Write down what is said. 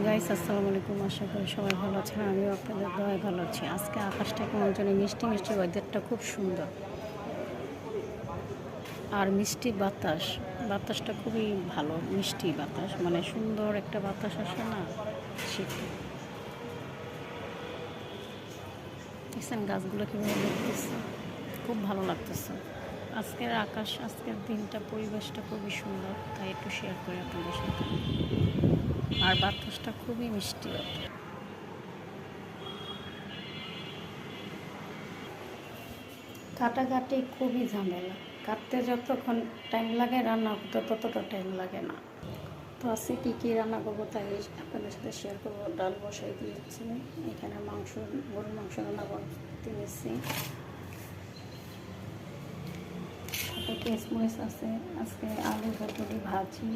Guys, আসসালামু আলাইকুম। আশা করি সবাই ভালো আছেন। আমিও আপনাদের দয়ায় ভালো আছি। আজকে আকাশটা কেমন জানি মিষ্টি মিষ্টি, ওয়েদারটা খুব সুন্দর আর মিষ্টি বাতাস। বাতাসটা খুবই ভালো, মিষ্টি বাতাস, মানে সুন্দর একটা বাতাস আসে না শীতে। দেখছেন গাছগুলো কীভাবে দেখতেছে, খুব ভালো লাগতেছে। আজকের আকাশ, আজকের দিনটা, পরিবেশটা খুবই সুন্দর, তাই একটু শেয়ার করি আপনাদের সাথে। আর বাতাসটা খুবই মিষ্টি। কাটাকাটি খুবই ঝামেলা, কাটতে যতক্ষণ টাইম লাগে রান্না করতে ততটা টাইম লাগে না। তো আজকে কী কী রান্না করবো তাই আপনাদের সাথে শেয়ার করবো। ডাল বসাই দিয়েছি, এখানে মাংস, গরুর মাংস রান্না করতে নিয়েছি, সাথে কেশমরিচ আছে, আজকে আলু ভটুরি ভাজি,